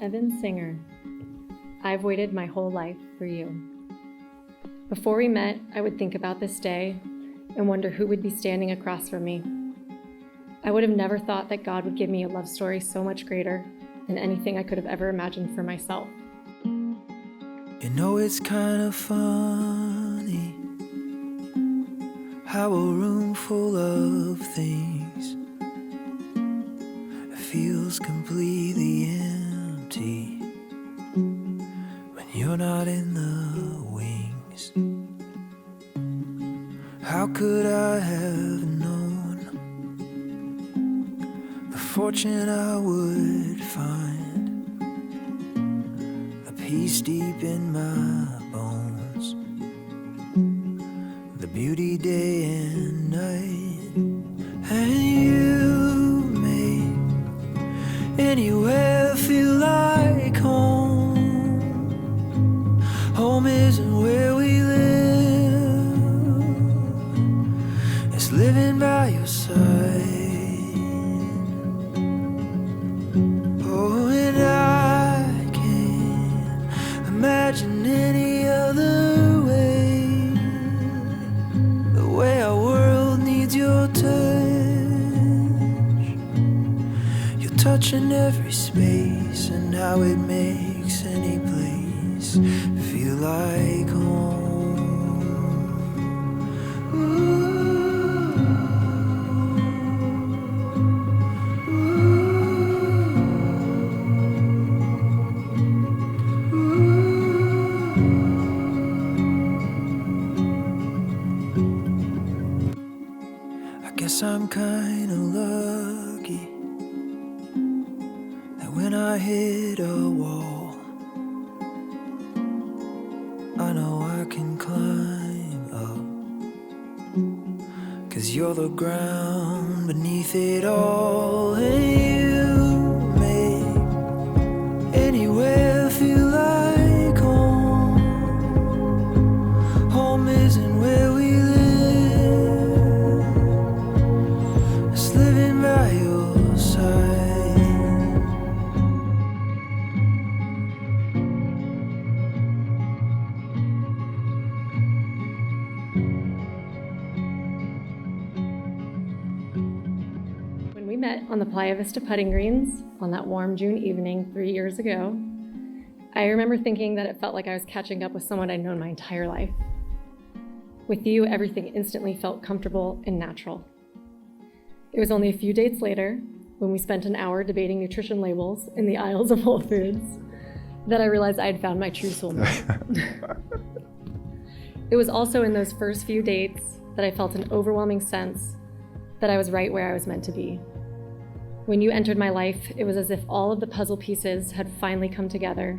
Evan Singer. I've waited my whole life for you. Before we met, I would think about this day and wonder who would be standing across from me. I would have never thought that God would give me a love story so much greater than anything I could have ever imagined for myself. You know, it's kind of funny how a room full of things feels completely empty when you're not in the wings. How could I have known the fortune I would find, the peace deep in my bones, the beauty day and night, and you make anywhere feel like home. Home isn't where we live, it's living by your side. Oh, and I can't imagine any other way, the way our world needs your touch. Touching every space and how it makes any place feel like home. Ooh. Ooh. I guess I'm kinda lucky when I hit a wall, I know I can climb up, 'cause you're the ground beneath it all, and you make anywhere feel like home. Home isn't where we live, it's living by your side. Met on the Playa Vista putting greens on that warm June evening 3 years ago, I remember thinking that it felt like I was catching up with someone I'd known my entire life. With you, everything instantly felt comfortable and natural. It was only a few dates later, when we spent an hour debating nutrition labels in the aisles of Whole Foods, that I realized I had found my true soulmate. It was also in those first few dates that I felt an overwhelming sense that I was right where I was meant to be. When you entered my life, it was as if all of the puzzle pieces had finally come together,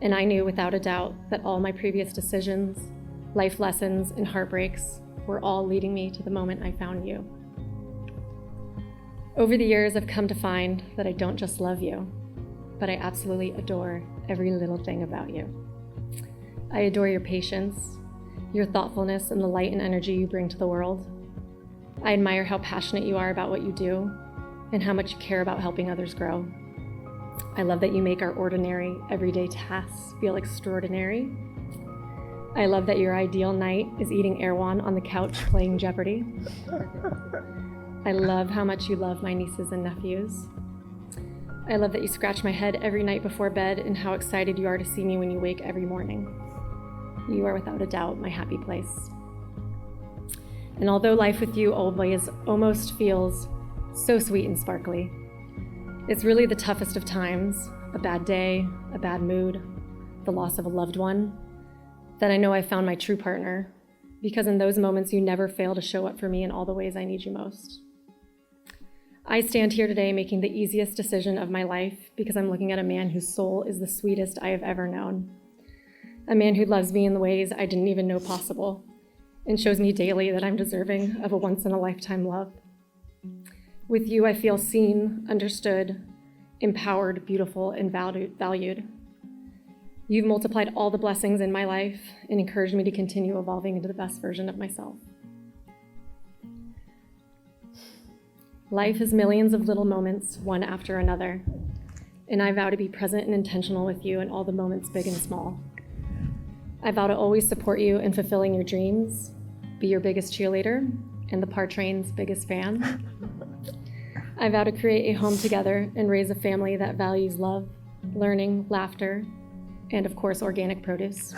and I knew without a doubt that all my previous decisions, life lessons, and heartbreaks were all leading me to the moment I found you. Over the years, I've come to find that I don't just love you, but I absolutely adore every little thing about you. I adore your patience, your thoughtfulness, and the light and energy you bring to the world. I admire how passionate you are about what you do, and how much you care about helping others grow. I love that you make our ordinary, everyday tasks feel extraordinary. I love that your ideal night is eating Erewhon on the couch playing Jeopardy. I love how much you love my nieces and nephews. I love that you scratch my head every night before bed and how excited you are to see me when you wake every morning. You are without a doubt my happy place. And although life with you always almost feels so sweet and sparkly, it's really the toughest of times, a bad day, a bad mood, the loss of a loved one, that I know I found my true partner, because in those moments you never fail to show up for me in all the ways I need you most. I stand here today making the easiest decision of my life because I'm looking at a man whose soul is the sweetest I have ever known. A man who loves me in the ways I didn't even know possible and shows me daily that I'm deserving of a once-in-a-lifetime love. With you, I feel seen, understood, empowered, beautiful, and valued. You've multiplied all the blessings in my life and encouraged me to continue evolving into the best version of myself. Life is millions of little moments, one after another. and I vow to be present and intentional with you in all the moments, big and small. I vow to always support you in fulfilling your dreams, be your biggest cheerleader, and the Par Train's biggest fan. I vow to create a home together and raise a family that values love, learning, laughter, and of course, organic produce.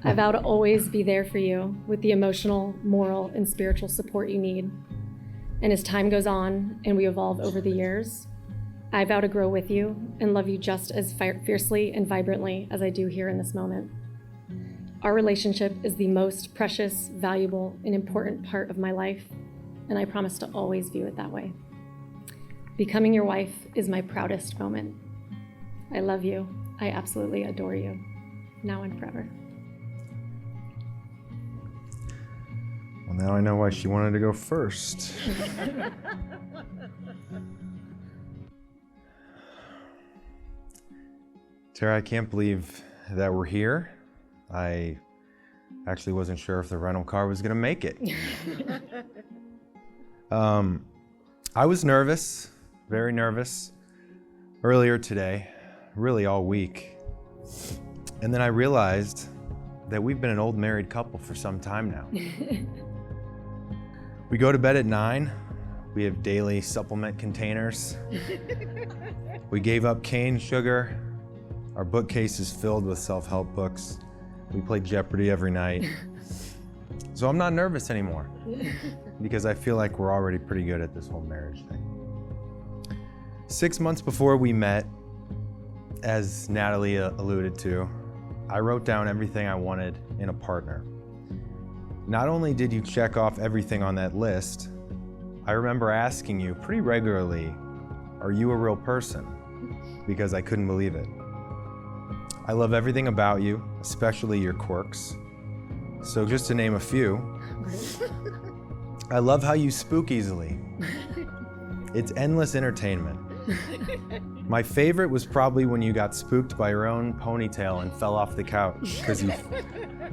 I vow to always be there for you with the emotional, moral, and spiritual support you need. And as time goes on and we evolve over the years, I vow to grow with you and love you just as fiercely and vibrantly as I do here in this moment. Our relationship is the most precious, valuable, and important part of my life, and I promise to always view it that way. Becoming your wife is my proudest moment. I love you. I absolutely adore you, now and forever. Well, now I know why she wanted to go first. Tara, I can't believe that we're here. I actually wasn't sure if the rental car was gonna make it. I was nervous, very nervous, earlier today, really all week. And then I realized that we've been an old married couple for some time now. We go to bed at 9. We have daily supplement containers. We gave up cane sugar. Our bookcase is filled with self-help books. We play Jeopardy every night. So I'm not nervous anymore because I feel like we're already pretty good at this whole marriage thing. 6 months before we met, as Natalie alluded to, I wrote down everything I wanted in a partner. Not only did you check off everything on that list, I remember asking you pretty regularly, are you a real person? Because I couldn't believe it. I love everything about you, especially your quirks. So just to name a few, I love how you spook easily. It's endless entertainment. My favorite was probably when you got spooked by your own ponytail and fell off the couch because you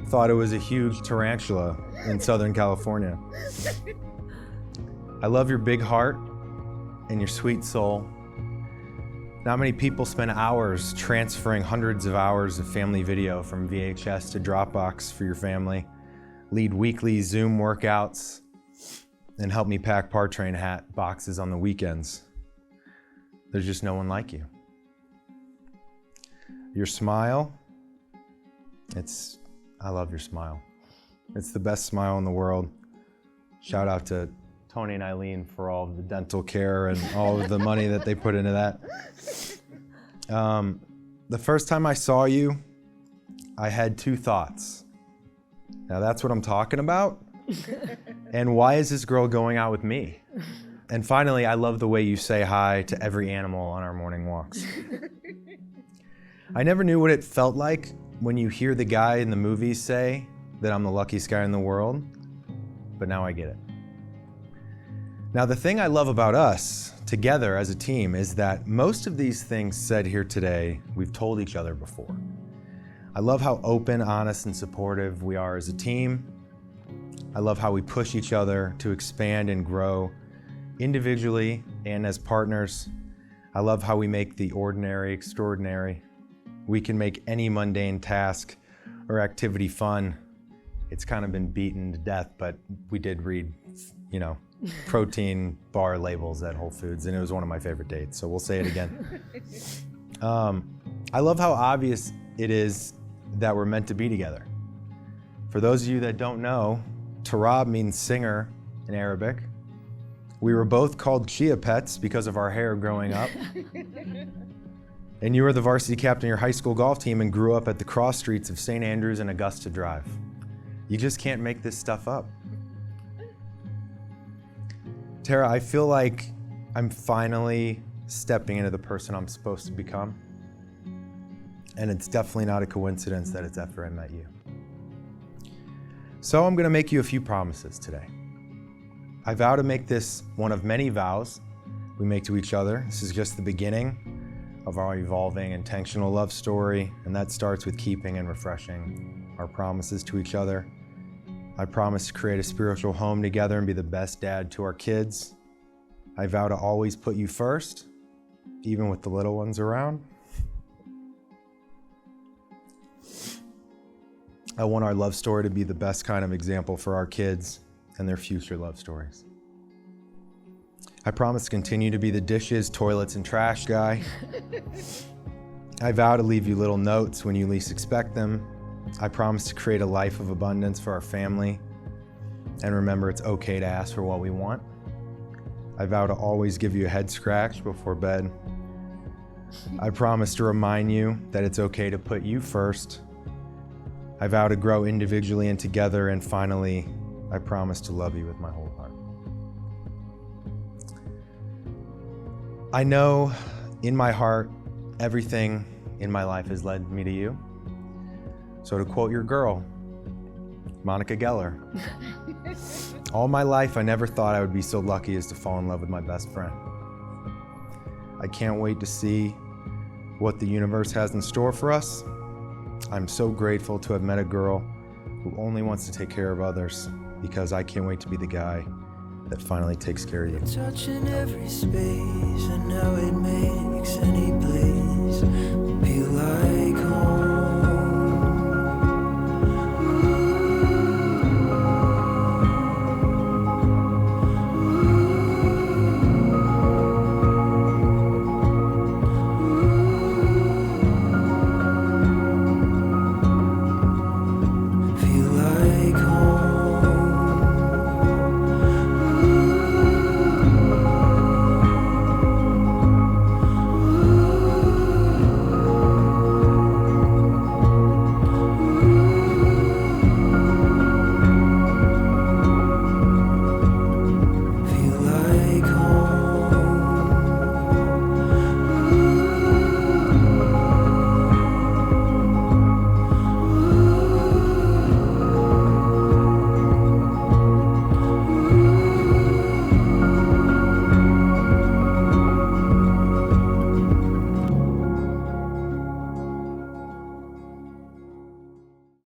thought it was a huge tarantula in Southern California. I love your big heart and your sweet soul. Not many people spend hours transferring hundreds of hours of family video from VHS to Dropbox for your family, lead weekly Zoom workouts, and help me pack Par Train hat boxes on the weekends. There's just no one like you. Your smile, I love your smile. It's the best smile in the world. Shout out to Tony and Eileen for all of the dental care and all of the money that they put into that. The first time I saw you, I had two thoughts. Now that's what I'm talking about. And why is this girl going out with me? And finally, I love the way you say hi to every animal on our morning walks. I never knew what it felt like when you hear the guy in the movies say that I'm the luckiest guy in the world, but now I get it. Now, the thing I love about us together as a team is that most of these things said here today, we've told each other before. I love how open, honest, and supportive we are as a team. I love how we push each other to expand and grow individually and as partners. I love how we make the ordinary extraordinary. We can make any mundane task or activity fun. It's kind of been beaten to death, but we did read, protein bar labels at Whole Foods, and it was one of my favorite dates, so we'll say it again. I love how obvious it is that we're meant to be together. For those of you that don't know, Tarab means singer in Arabic. We were both called chia pets because of our hair growing up. And you were the varsity captain of your high school golf team and grew up at the cross streets of St. Andrews and Augusta Drive. You just can't make this stuff up. Tara, I feel like I'm finally stepping into the person I'm supposed to become. And it's definitely not a coincidence that it's after I met you. So I'm gonna make you a few promises today. I vow to make this one of many vows we make to each other. This is just the beginning of our evolving intentional love story, and that starts with keeping and refreshing our promises to each other. I promise to create a spiritual home together and be the best dad to our kids. I vow to always put you first even with the little ones around. I want our love story to be the best kind of example for our kids and their future love stories. I promise to continue to be the dishes, toilets, and trash guy. I vow to leave you little notes when you least expect them. I promise to create a life of abundance for our family. And remember, it's okay to ask for what we want. I vow to always give you a head scratch before bed. I promise to remind you that it's okay to put you first. I vow to grow individually and together. And finally, I promise to love you with my whole heart. I know in my heart, everything in my life has led me to you. So to quote your girl, Monica Geller, all my life I never thought I would be so lucky as to fall in love with my best friend. I can't wait to see what the universe has in store for us. I'm so grateful to have met a girl who only wants to take care of others, because I can't wait to be the guy that finally takes care of you. Touching every space and how it makes any place